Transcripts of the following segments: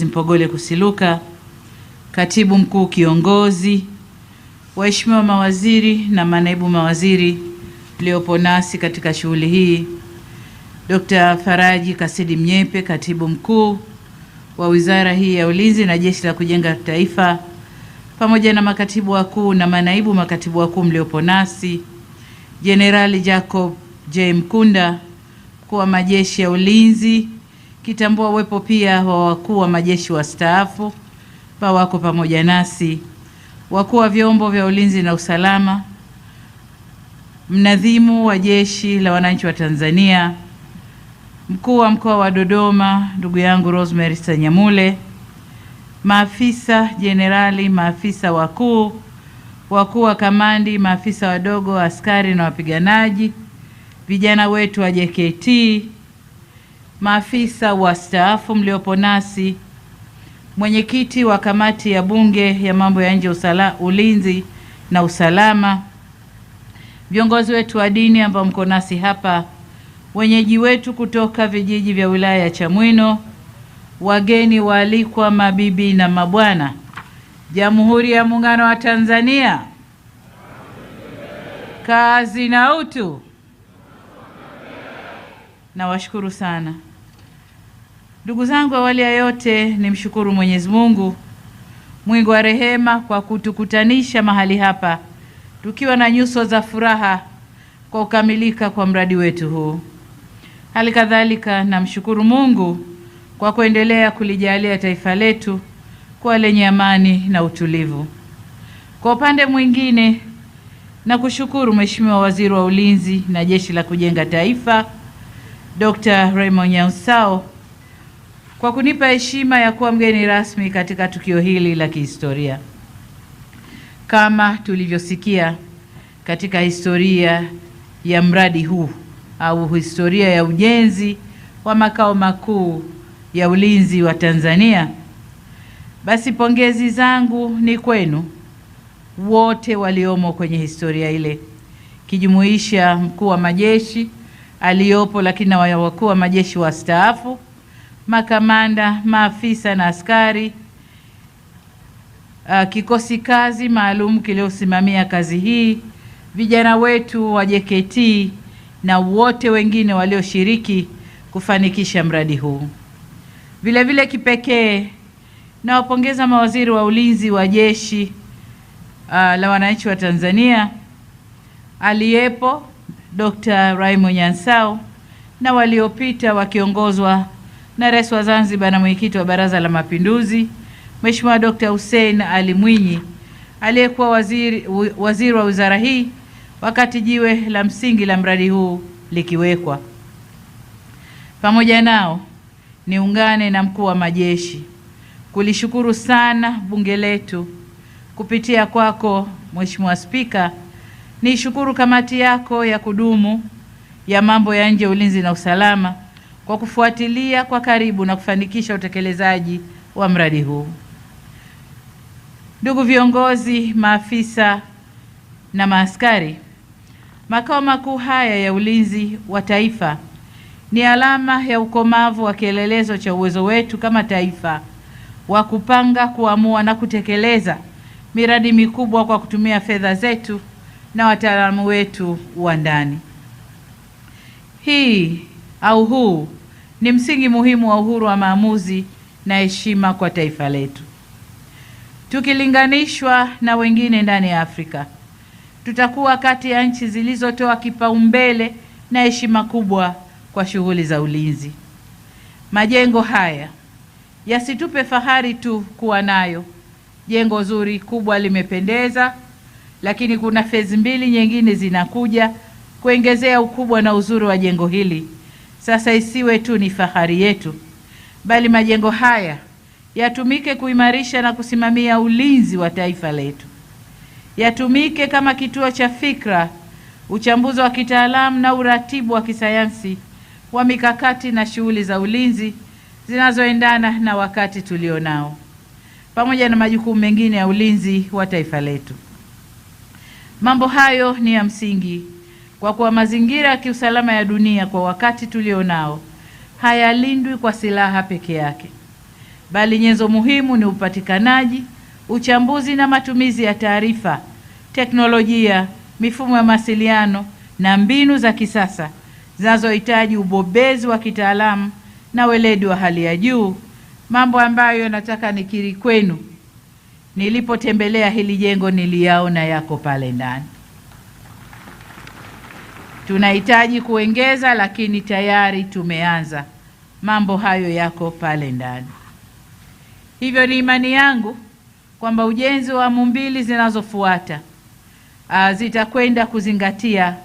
Mpogole Kusiluka, Katibu Mkuu Kiongozi, waheshimiwa mawaziri na manaibu mawaziri mliopo nasi katika shughuli hii, Dr. Faraji Kasidi Mnyepe, Katibu Mkuu wa Wizara hii ya Ulinzi na Jeshi la Kujenga Taifa, pamoja na makatibu wakuu na manaibu makatibu wakuu mliopo nasi, Jenerali Jacob J. Mkunda, mkuu wa majeshi ya ulinzi, kitambua uwepo pia wa wakuu wa majeshi wastaafu wako pamoja nasi, wakuu wa vyombo vya ulinzi na usalama, mnadhimu wa Jeshi la Wananchi wa Tanzania, mkuu wa mkoa wa Dodoma ndugu yangu Rosemary Sanyamule, maafisa jenerali, maafisa wakuu wa kamandi, maafisa wadogo, askari na wapiganaji, vijana wetu wa JKT, maafisa wastaafu mliopo nasi, mwenyekiti wa kamati ya bunge ya mambo ya nje, ulinzi na usalama, viongozi wetu wa dini ambao mko nasi hapa, wenyeji wetu kutoka vijiji vya wilaya ya Chamwino, wageni waalikwa, mabibi na mabwana, Jamhuri ya Muungano wa Tanzania, kazi na utu. Nawashukuru sana ndugu zangu. Awali ya yote nimshukuru Mwenyezi Mungu mwingi wa rehema kwa kutukutanisha mahali hapa tukiwa na nyuso za furaha kwa kukamilika kwa mradi wetu huu. Hali kadhalika namshukuru Mungu kwa kuendelea kulijalia taifa letu kuwa lenye amani na utulivu. Kwa upande mwingine, na kushukuru Mheshimiwa Waziri wa Ulinzi na Jeshi la Kujenga Taifa Dr. Raymond Nyausao kwa kunipa heshima ya kuwa mgeni rasmi katika tukio hili la kihistoria. Kama tulivyosikia katika historia ya mradi huu au historia ya ujenzi wa makao makuu ya ulinzi wa Tanzania, basi pongezi zangu ni kwenu wote waliomo kwenye historia ile, kijumuisha mkuu wa majeshi aliyopo, lakini na wakuu wa majeshi wastaafu, makamanda, maafisa na askari, kikosi kazi maalum kiliosimamia kazi hii, vijana wetu wa JKT na wote wengine walioshiriki kufanikisha mradi huu. Vile vile kipekee na wapongeza mawaziri wa ulinzi wa Jeshi la Wananchi wa Tanzania aliyepo Dr. Raymond Nyausao na waliopita wakiongozwa na Rais wa Zanzibar na mwenyekiti wa Baraza la Mapinduzi Mheshimiwa Dr. Hussein Ali Mwinyi, aliyekuwa waziri wa wizara hii wakati jiwe la msingi la mradi huu likiwekwa. Pamoja nao niungane na mkuu wa majeshi kulishukuru sana bunge letu kupitia kwako Mheshimiwa Spika. Nishukuru kamati yako ya kudumu ya mambo ya nje, ulinzi na usalama kwa kufuatilia kwa karibu na kufanikisha utekelezaji wa mradi huu. Ndugu viongozi, maafisa na maaskari, makao makuu haya ya ulinzi wa taifa ni alama ya ukomavu wa kielelezo cha uwezo wetu kama taifa wa kupanga, kuamua na kutekeleza miradi mikubwa kwa kutumia fedha zetu na wataalamu wetu wa ndani. Huu ni msingi muhimu wa uhuru wa maamuzi na heshima kwa taifa letu. Tukilinganishwa na wengine ndani ya Afrika, tutakuwa kati ya nchi zilizotoa kipaumbele na heshima kubwa kwa shughuli za ulinzi. Majengo haya yasitupe fahari tu kuwa nayo. Jengo zuri kubwa limependeza, lakini kuna fezi mbili nyingine zinakuja kuongezea ukubwa na uzuri wa jengo hili. Sasa isiwe tu ni fahari yetu, bali majengo haya yatumike kuimarisha na kusimamia ulinzi wa taifa letu. Yatumike kama kituo cha fikra, uchambuzi wa kitaalamu na uratibu wa kisayansi wa mikakati na shughuli za ulinzi zinazoendana na wakati tulionao, pamoja na majukumu mengine ya ulinzi wa taifa letu. Mambo hayo ni ya msingi kwa kuwa mazingira ya kiusalama ya dunia kwa wakati tulionao hayalindwi kwa silaha peke yake, bali nyenzo muhimu ni upatikanaji, uchambuzi na matumizi ya taarifa, teknolojia, mifumo ya mawasiliano na mbinu za kisasa zinazohitaji ubobezi wa kitaalamu na weledi wa hali ya juu, mambo ambayo nataka nikiri kwenu, nilipotembelea hili jengo niliyaona yako pale ndani. Tunahitaji kuongeza, lakini tayari tumeanza. Mambo hayo yako pale ndani. Hivyo ni imani yangu kwamba ujenzi wa awamu mbili zinazofuata zitakwenda kuzingatia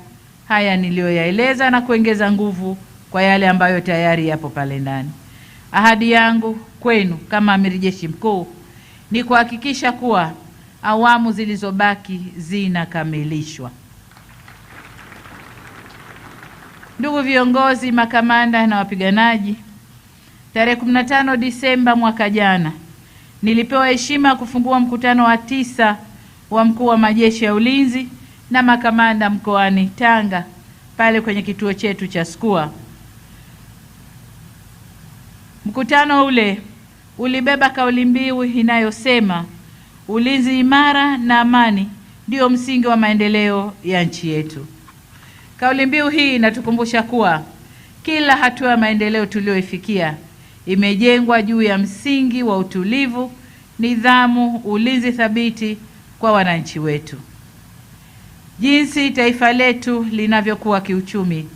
haya niliyoyaeleza na kuongeza nguvu kwa yale ambayo tayari yapo pale ndani. Ahadi yangu kwenu kama Amiri Jeshi Mkuu ni kuhakikisha kuwa awamu zilizobaki zinakamilishwa. Ndugu viongozi, makamanda na wapiganaji, tarehe 15 Disemba mwaka jana nilipewa heshima ya kufungua mkutano wa 9 wa mkuu wa majeshi ya ulinzi na makamanda mkoani Tanga pale kwenye kituo chetu cha SCUA. Mkutano ule ulibeba kauli mbiu inayosema ulinzi imara na amani ndio msingi wa maendeleo ya nchi yetu. Kauli mbiu hii inatukumbusha kuwa kila hatua ya maendeleo tuliyoifikia imejengwa juu ya msingi wa utulivu, nidhamu, ulinzi thabiti kwa wananchi wetu. Jinsi taifa letu linavyokuwa kiuchumi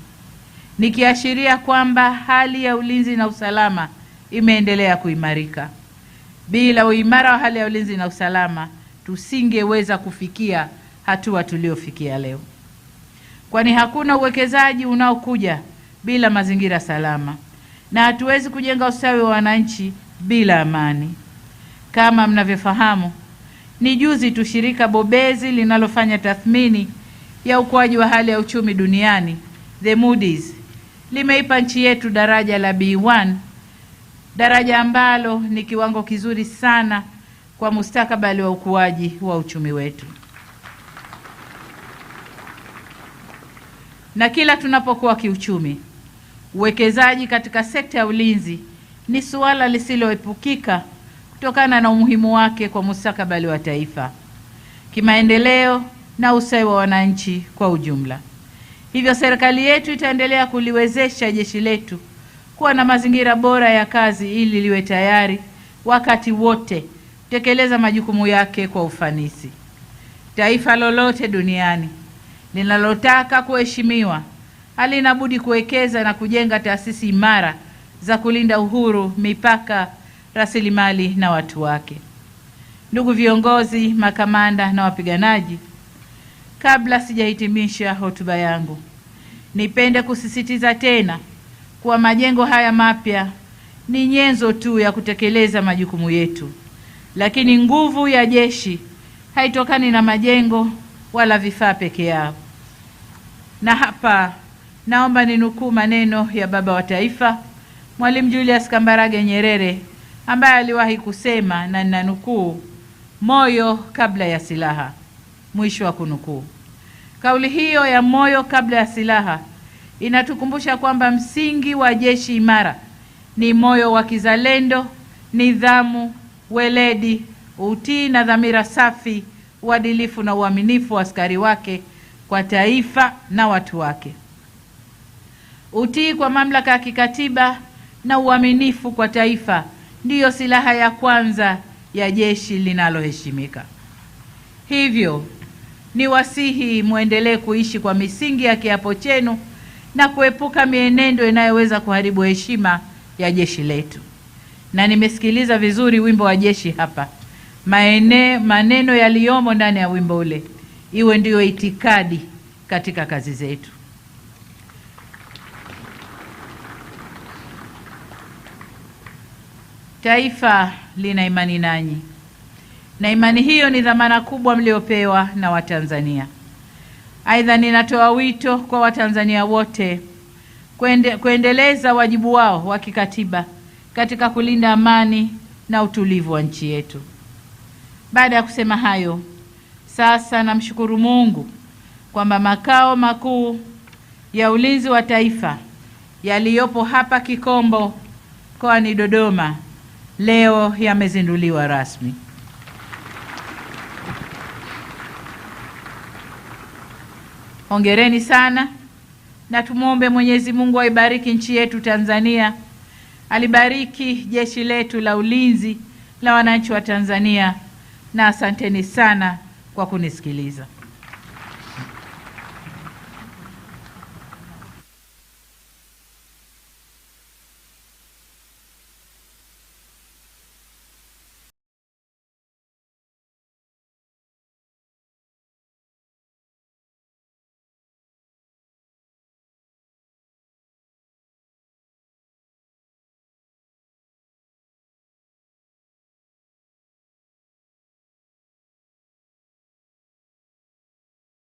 ni kiashiria kwamba hali ya ulinzi na usalama imeendelea kuimarika. Bila uimara wa hali ya ulinzi na usalama tusingeweza kufikia hatua tuliofikia leo, kwani hakuna uwekezaji unaokuja bila mazingira salama, na hatuwezi kujenga ustawi wa wananchi bila amani. Kama mnavyofahamu, ni juzi tu shirika bobezi linalofanya tathmini ya ukuaji wa hali ya uchumi duniani, The Moody's, limeipa nchi yetu daraja la B1, daraja ambalo ni kiwango kizuri sana kwa mustakabali wa ukuaji wa uchumi wetu. Na kila tunapokuwa kiuchumi, uwekezaji katika sekta ya ulinzi ni suala lisiloepukika kutokana na umuhimu wake kwa mustakabali wa taifa, kimaendeleo na ustawi wa wananchi kwa ujumla. Hivyo serikali yetu itaendelea kuliwezesha jeshi letu kuwa na mazingira bora ya kazi ili liwe tayari wakati wote kutekeleza majukumu yake kwa ufanisi. Taifa lolote duniani linalotaka kuheshimiwa halina budi kuwekeza na kujenga taasisi imara za kulinda uhuru, mipaka, rasilimali na watu wake. Ndugu viongozi, makamanda na wapiganaji, kabla sijahitimisha hotuba yangu, nipende kusisitiza tena kuwa majengo haya mapya ni nyenzo tu ya kutekeleza majukumu yetu, lakini nguvu ya jeshi haitokani na majengo wala vifaa peke yao. Na hapa naomba ninukuu maneno ya baba wa taifa Mwalimu Julius Kambarage Nyerere, ambaye aliwahi kusema, na ninanukuu, moyo kabla ya silaha, mwisho wa kunukuu. Kauli hiyo ya moyo kabla ya silaha inatukumbusha kwamba msingi wa jeshi imara ni moyo wa kizalendo, nidhamu, weledi, utii na dhamira safi, uadilifu na uaminifu wa askari wake kwa taifa na watu wake. Utii kwa mamlaka ya kikatiba na uaminifu kwa taifa ndiyo silaha ya kwanza ya jeshi linaloheshimika. Hivyo ni wasihi muendelee kuishi kwa misingi ya kiapo chenu na kuepuka mienendo inayoweza kuharibu heshima ya jeshi letu. Na nimesikiliza vizuri wimbo wa jeshi hapa. Maneno yaliyomo ndani ya wimbo ule iwe ndiyo itikadi katika kazi zetu. Taifa lina imani nanyi, na imani hiyo ni dhamana kubwa mliopewa na Watanzania. Aidha, ninatoa wito kwa Watanzania wote kuendeleza wajibu wao wa kikatiba katika kulinda amani na utulivu wa nchi yetu. Baada ya kusema hayo, sasa namshukuru Mungu kwamba makao makuu ya ulinzi wa taifa yaliyopo hapa Kikombo mkoani Dodoma leo yamezinduliwa rasmi. Hongereni sana, na tumwombe Mwenyezi Mungu aibariki nchi yetu Tanzania, alibariki jeshi letu la ulinzi la wananchi wa Tanzania, na asanteni sana kwa kunisikiliza.